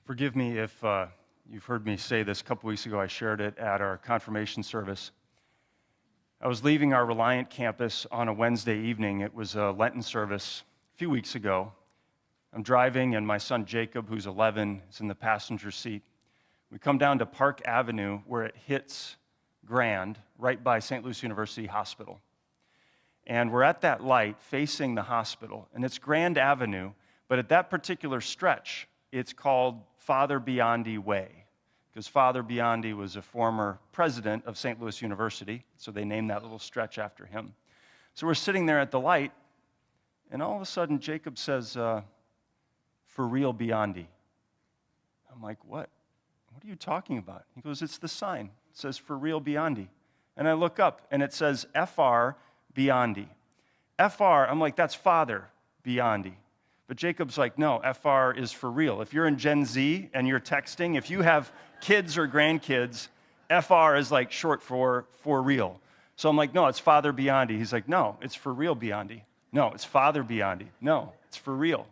Forgive me if you've heard me say this. A couple weeks ago, I shared it at our confirmation service. I was leaving our Reliant campus on a Wednesday evening. It was a Lenten service a few weeks ago. I'm driving, and my son Jacob, who's 11, is in the passenger seat. We come down to Park Avenue, where it hits Grand, right by St. Louis University Hospital. And we're at that light facing the hospital, and it's Grand Avenue, but at that particular stretch, it's called Father Biondi Way, because Father Biondi was a former president of St. Louis University, so they named that little stretch after him. So we're sitting there at the light, and all of a sudden Jacob says, "For real Biondi." I'm like, what? What are you talking about? He goes, "It's the sign. It says, 'For real Biondi.'" And I look up, and it says, "FR Biondi." FR, I'm like, that's Father Biondi. But Jacob's like, no, FR is for real. If you're in Gen Z and you're texting, if you have kids or grandkids, FR is like short for real. So I'm like, no, it's Father Biondi. He's like, no, it's for real Biondi. No, it's Father Biondi. No, it's for real.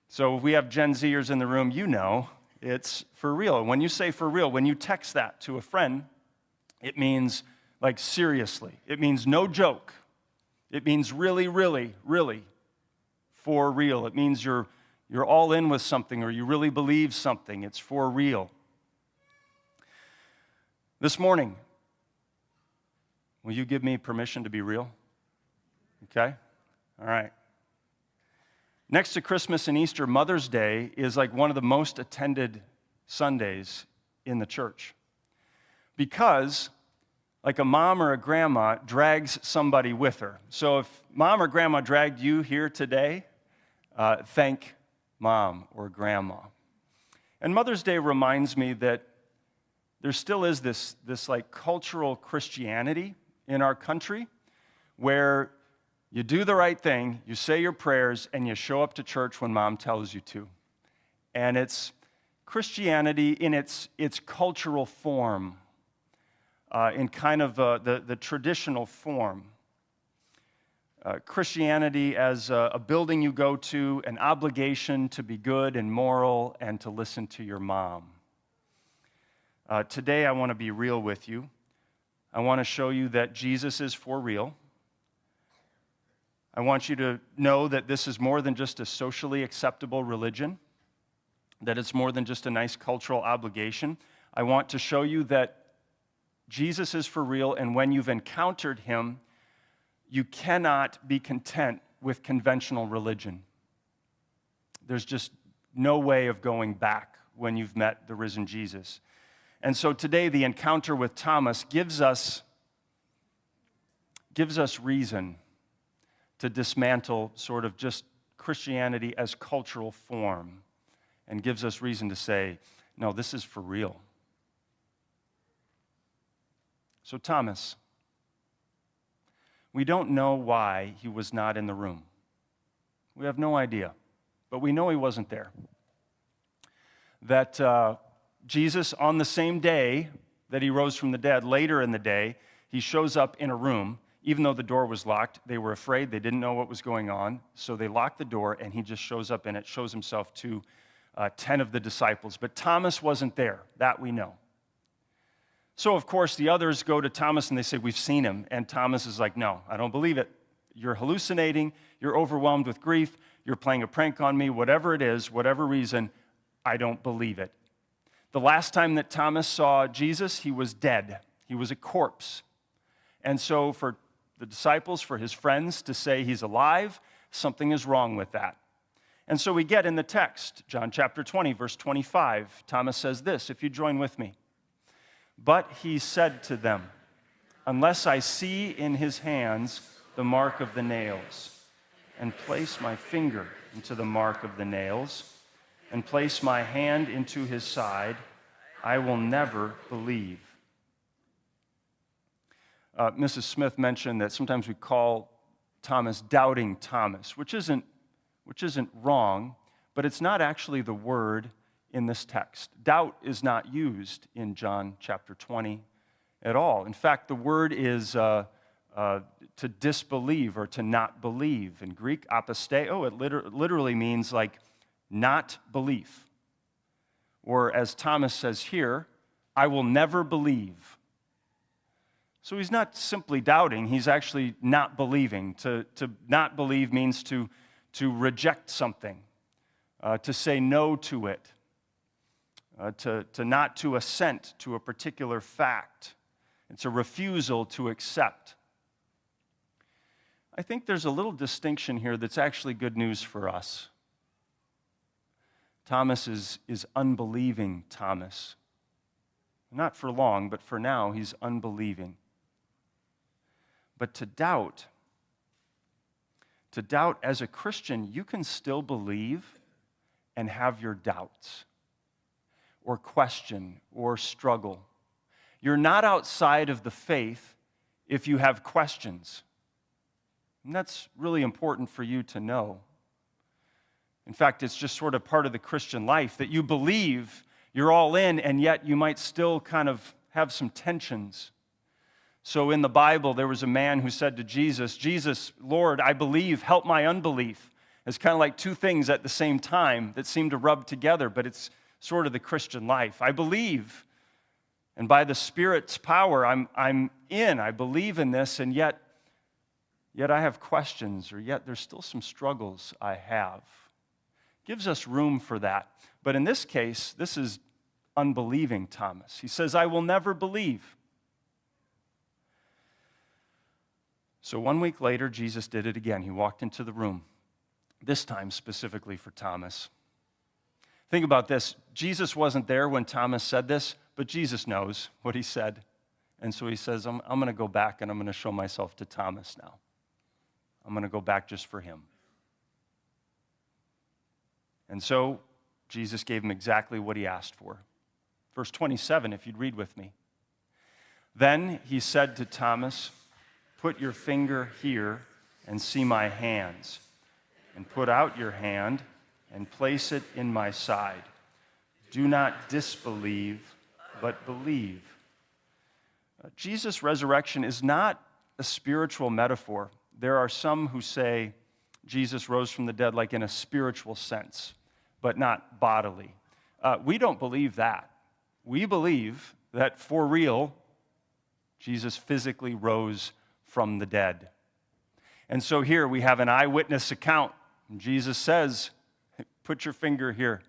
So if we have Gen Zers in the room, you know it's for real. And when you say for real, when you text that to a friend, it means like seriously. It means no joke. It means really, really, really for real. It means you're all in with something or you really believe something. It's for real. This morning, will you give me permission to be real? Okay? All right. Next to Christmas and Easter, Mother's Day is like one of the most attended Sundays in the church. Because like a mom or a grandma drags somebody with her. So if mom or grandma dragged you here today, thank mom or grandma. And Mother's Day reminds me that there still is this like cultural Christianity in our country where you do the right thing, you say your prayers, and you show up to church when mom tells you to. And it's Christianity in its cultural form. In kind of the traditional form. Christianity as a building you go to, an obligation to be good and moral and to listen to your mom. Today I want to be real with you. I want to show you that Jesus is for real. I want you to know that this is more than just a socially acceptable religion, that it's more than just a nice cultural obligation. I want to show you that Jesus is for real, and when you've encountered him, you cannot be content with conventional religion. There's just no way of going back when you've met the risen Jesus. And so today, the encounter with Thomas gives us reason to dismantle sort of just Christianity as cultural form, and gives us reason to say, no, this is for real. So Thomas, we don't know why he was not in the room. We have no idea, but we know he wasn't there. That Jesus, on the same day that he rose from the dead, later in the day, he shows up in a room. Even though the door was locked, they were afraid, they didn't know what was going on, so they locked the door, and he just shows up in it, shows himself to 10 of the disciples. But Thomas wasn't there, that we know. So, of course, the others go to Thomas and they say, we've seen him. And Thomas is like, no, I don't believe it. You're hallucinating. You're overwhelmed with grief. You're playing a prank on me. Whatever it is, whatever reason, I don't believe it. The last time that Thomas saw Jesus, he was dead. He was a corpse. And so for the disciples, for his friends to say he's alive, something is wrong with that. And so we get in the text, John chapter 20, verse 25, Thomas says this, if you join with me. But he said to them, unless I see in his hands the mark of the nails, and place my finger into the mark of the nails, and place my hand into his side, I will never believe. Mrs. Smith mentioned that sometimes we call Thomas doubting Thomas, which isn't wrong, but it's not actually the word in this text. Doubt is not used in John chapter 20 at all. In fact, the word is to disbelieve or to not believe. In Greek, aposteo, it literally means like not belief. Or as Thomas says here, I will never believe. So he's not simply doubting, he's actually not believing. To not believe means to reject something, to say no to it, to not to assent to a particular fact. It's a refusal to accept. I think there's a little distinction here that's actually good news for us. Thomas is unbelieving Thomas. Not for long, but for now, he's unbelieving. But to doubt as a Christian, you can still believe and have your doubts, or question, or struggle. You're not outside of the faith if you have questions. And that's really important for you to know. In fact, it's just sort of part of the Christian life that you believe, you're all in, and yet you might still kind of have some tensions. So in the Bible, there was a man who said to Jesus, Jesus, Lord, I believe, help my unbelief. It's kind of like two things at the same time that seem to rub together, but it's sort of the Christian life. I believe, and by the Spirit's power, I'm in. I believe in this, and yet I have questions, or yet there's still some struggles I have. Gives us room for that. But in this case, this is unbelieving Thomas. He says, I will never believe. So 1 week later, Jesus did it again. He walked into the room, this time specifically for Thomas. Think about this. Jesus wasn't there when Thomas said this, but Jesus knows what he said. And so he says, I'm going to go back and I'm going to show myself to Thomas now. I'm going to go back just for him. And so Jesus gave him exactly what he asked for. Verse 27, if you'd read with me. Then he said to Thomas, put your finger here and see my hands, and put out your hand and place it in my side. Do not disbelieve, but believe. Jesus' resurrection is not a spiritual metaphor. There are some who say Jesus rose from the dead like in a spiritual sense, but not bodily. We don't believe that. We believe that for real, Jesus physically rose from the dead. And so here we have an eyewitness account. Jesus says, put your finger here.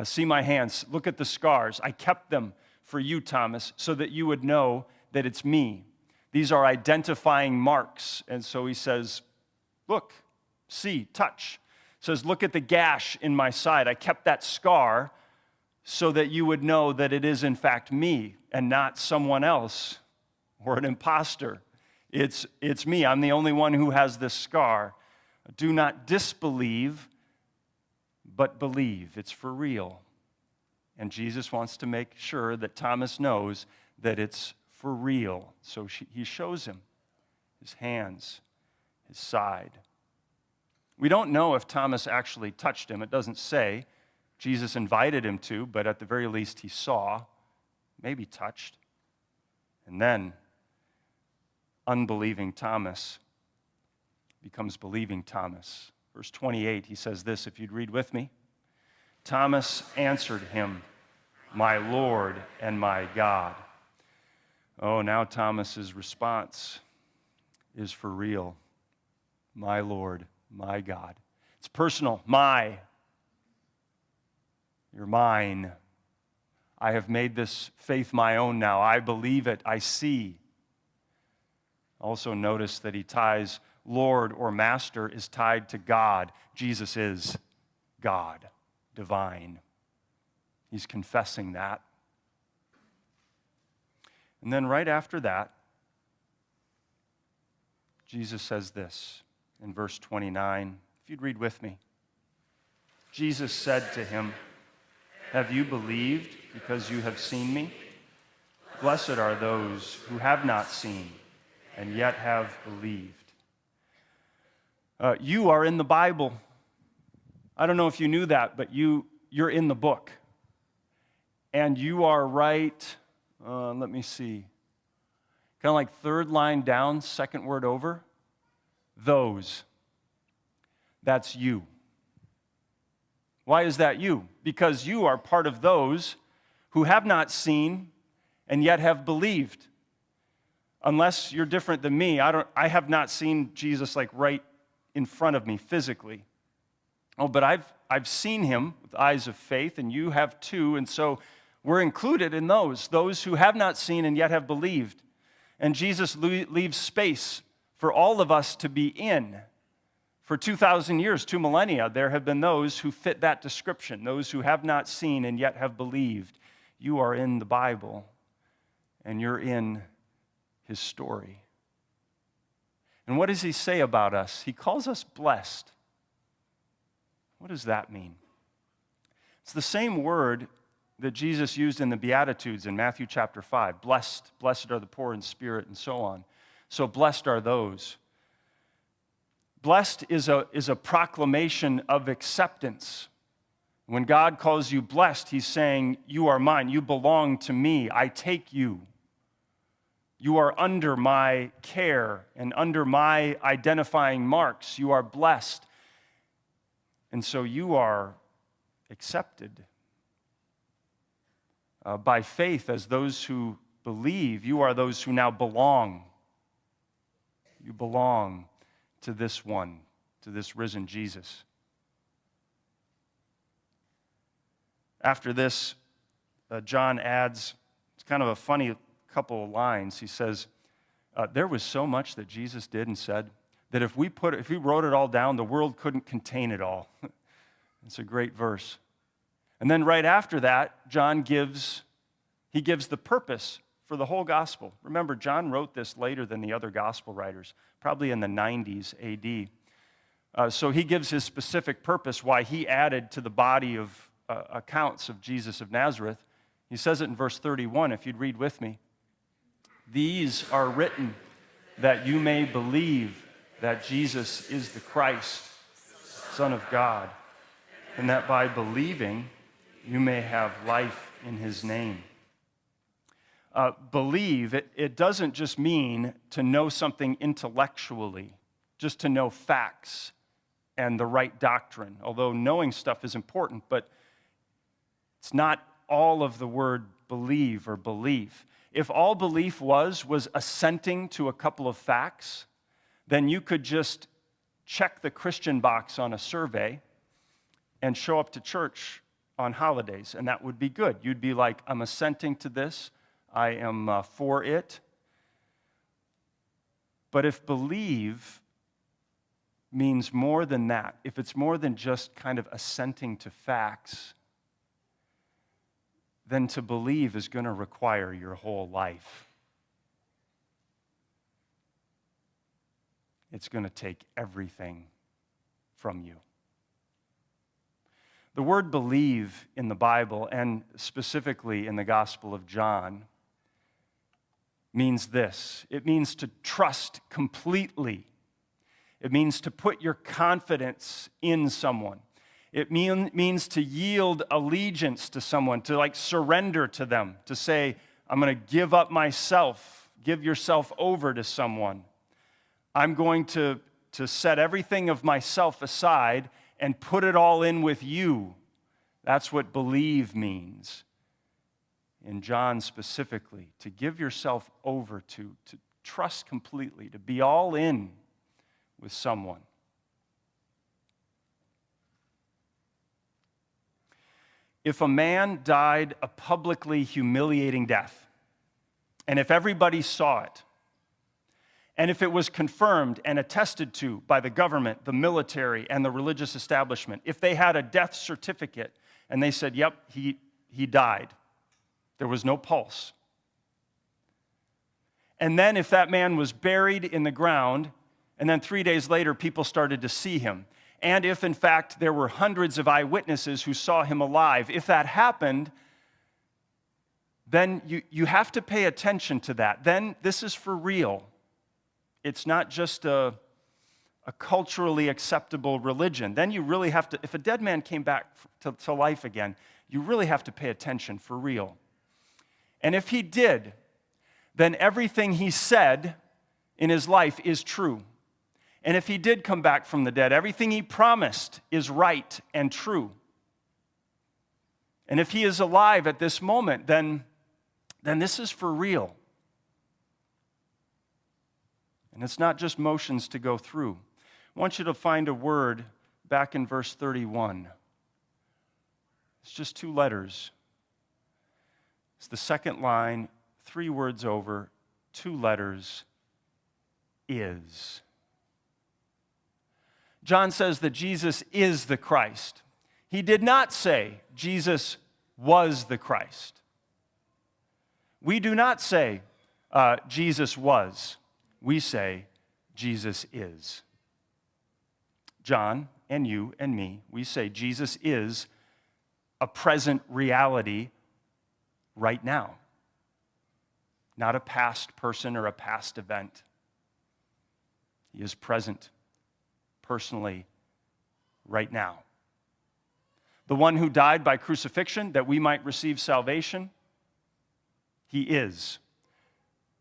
See my hands. Look at the scars. I kept them for you, Thomas, so that you would know that it's me. These are identifying marks. And so he says, look, see, touch. He says, look at the gash in my side. I kept that scar so that you would know that it is in fact me and not someone else or an imposter. It's me. I'm the only one who has this scar. Do not disbelieve, but believe. It's for real. And Jesus wants to make sure that Thomas knows that it's for real. So he shows him his hands, his side. We don't know if Thomas actually touched him. It doesn't say. Jesus invited him to, but at the very least he saw, maybe touched. And then unbelieving Thomas becomes believing Thomas. Verse 28, he says this, if you'd read with me. Thomas answered him, my Lord and my God. Oh, now Thomas's response is for real. My Lord, my God. It's personal. You're mine. I have made this faith my own now. I believe it. I see. Also notice that he ties Lord or Master is tied to God. Jesus is God, divine. He's confessing that. And then right after that, Jesus says this in verse 29. If you'd read with me. Jesus said to him, have you believed because you have seen me? Blessed are those who have not seen and yet have believed. You are in the Bible. I don't know if you knew that, but you're in the book. And you are right, let me see, kind of like third line down, second word over. Those. That's you. Why is that you? Because you are part of those who have not seen and yet have believed. Unless you're different than me, I have not seen Jesus like right in front of me physically. Oh, but I've seen him with eyes of faith, and you have too, and so we're included in those who have not seen and yet have believed. And Jesus leaves space for all of us to be in. For 2,000 years, 2 millennia, there have been those who fit that description, those who have not seen and yet have believed. You are in the Bible, and you're in his story. And what does he say about us? He calls us blessed. What does that mean? It's the same word that Jesus used in the Beatitudes in Matthew chapter 5. Blessed are the poor in spirit, and so on. So blessed are those. Blessed is a proclamation of acceptance. When God calls you blessed, he's saying, you are mine, you belong to me, I take you. You are under my care and under my identifying marks. You are blessed. And so you are accepted. By faith, as those who believe, you are those who now belong. You belong to this one, to this risen Jesus. After this, John adds, it's kind of a funny couple of lines. He says, there was so much that Jesus did and said that if we wrote it all down, the world couldn't contain it all. It's a great verse. And then right after that, John gives the purpose for the whole gospel. Remember, John wrote this later than the other gospel writers, probably in the 90s AD. So he gives his specific purpose why he added to the body of accounts of Jesus of Nazareth. He says it in verse 31, if you'd read with me. These are written that you may believe that Jesus is the Christ, Son of God, and that by believing you may have life in his name. Believe, it doesn't just mean to know something intellectually, just to know facts and the right doctrine, although knowing stuff is important, but it's not all of the word believe or belief. If all belief was assenting to a couple of facts, then you could just check the Christian box on a survey and show up to church on holidays, and that would be good. You'd be like, I'm assenting to this, I am for it. But if believe means more than that, if it's more than just kind of assenting to facts, then to believe is going to require your whole life. It's going to take everything from you. The word believe in the Bible, and specifically in the Gospel of John, means this. It means to trust completely. It means to put your confidence in someone. It means to yield allegiance to someone, to like surrender to them, to say, I'm going to give up myself, give yourself over to someone. I'm going to set everything of myself aside and put it all in with you. That's what believe means. In John specifically, to give yourself over to trust completely, to be all in with someone. If a man died a publicly humiliating death, and if everybody saw it, and if it was confirmed and attested to by the government, the military, and the religious establishment, if they had a death certificate and they said, yep, he died, there was no pulse. And then if that man was buried in the ground, and then 3 days later people started to see him, and if in fact there were hundreds of eyewitnesses who saw him alive, if that happened, then you have to pay attention to that. Then this is for real. It's not just a culturally acceptable religion. Then you really have to, if a dead man came back to life again, you really have to pay attention for real. And if he did, then everything he said in his life is true. And if he did come back from the dead, everything he promised is right and true. And if he is alive at this moment, then this is for real. And it's not just motions to go through. I want you to find a word back in verse 31. It's just 2 letters. It's the second line, 3 words over, 2 letters, is. John says that Jesus is the Christ. He did not say Jesus was the Christ. We do not say Jesus was. We say Jesus is. John and you and me, we say Jesus is a present reality right now, not a past person or a past event. He is present personally right now. The one who died by crucifixion that we might receive salvation, he is.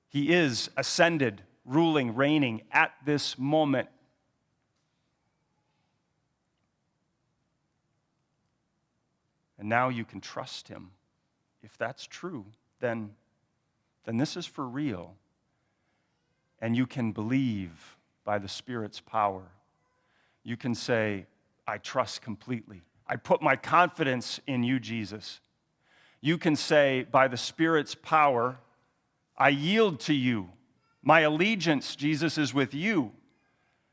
He is ascended, ruling, reigning at this moment. And now you can trust him. If that's true, then this is for real. And you can believe by the Spirit's power. You can say, I trust completely. I put my confidence in you, Jesus. You can say, by the Spirit's power, I yield to you. My allegiance, Jesus, is with you.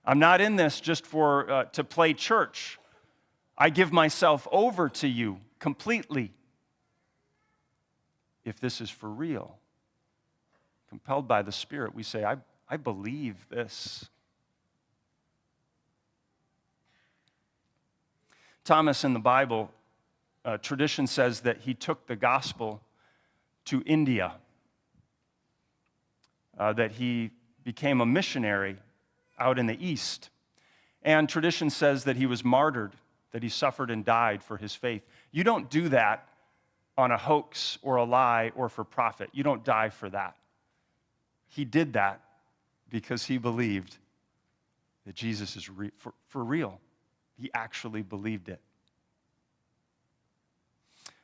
I'm not in this just to play church. I give myself over to you completely. If this is for real, compelled by the Spirit, we say, I believe this. Thomas in the Bible, tradition says that he took the gospel to India, that he became a missionary out in the East. And tradition says that he was martyred, that he suffered and died for his faith. You don't do that on a hoax or a lie or for profit. You don't die for that. He did that because he believed that Jesus is for real. He actually believed it.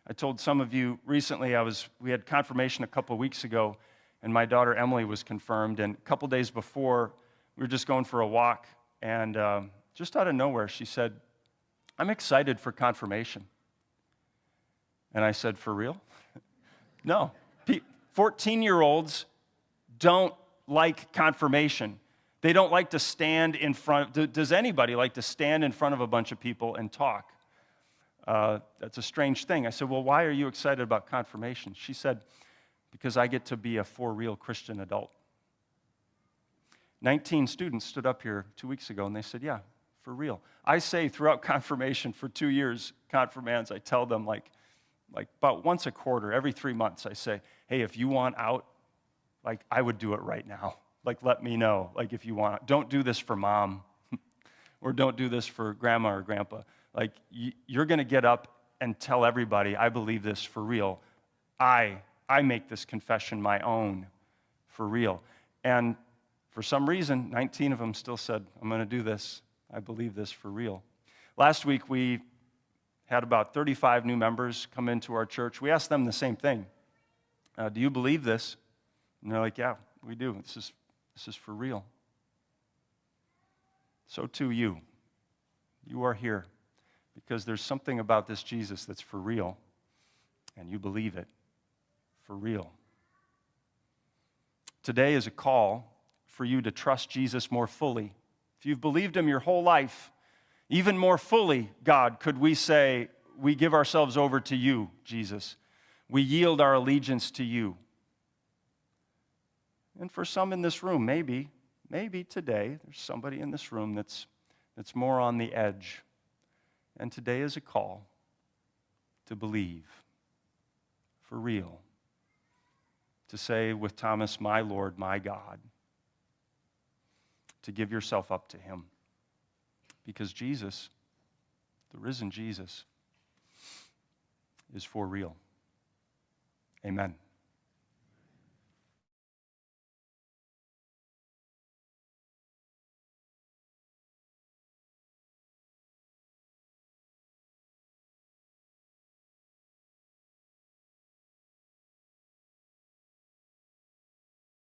I told some of you recently, we had confirmation a couple of weeks ago, and my daughter Emily was confirmed. And a couple days before, we were just going for a walk, and just out of nowhere, she said, I'm excited for confirmation. And I said, for real? No. 14-year-olds don't like confirmation. They don't like to stand in front. Does anybody like to stand in front of a bunch of people and talk? That's a strange thing. I said, well, why are you excited about confirmation? She said, because I get to be a for real Christian adult. 19 students stood up here 2 weeks ago, and they said, yeah, for real. I say throughout confirmation for 2 years, confirmands, I tell them like about once a quarter, every 3 months, I say, hey, if you want out, like I would do it right now. Like, let me know, like if you want. Don't do this for mom, or don't do this for grandma or grandpa. Like, you're going to get up and tell everybody, I believe this for real. I make this confession my own for real. And for some reason, 19 of them still said, I'm going to do this. I believe this for real. Last week, we had about 35 new members come into our church. We asked them the same thing. Do you believe this? And they're like, yeah, we do. This is for real. So too you. You are here because there's something about this Jesus that's for real, and you believe it for real. Today is a call for you to trust Jesus more fully. If you've believed him your whole life, even more fully, God, could we say, we give ourselves over to you, Jesus. We yield our allegiance to you. And for some in this room, maybe today, there's somebody in this room that's more on the edge. And today is a call to believe for real. To say with Thomas, my Lord, my God. To give yourself up to him. Because Jesus, the risen Jesus, is for real. Amen.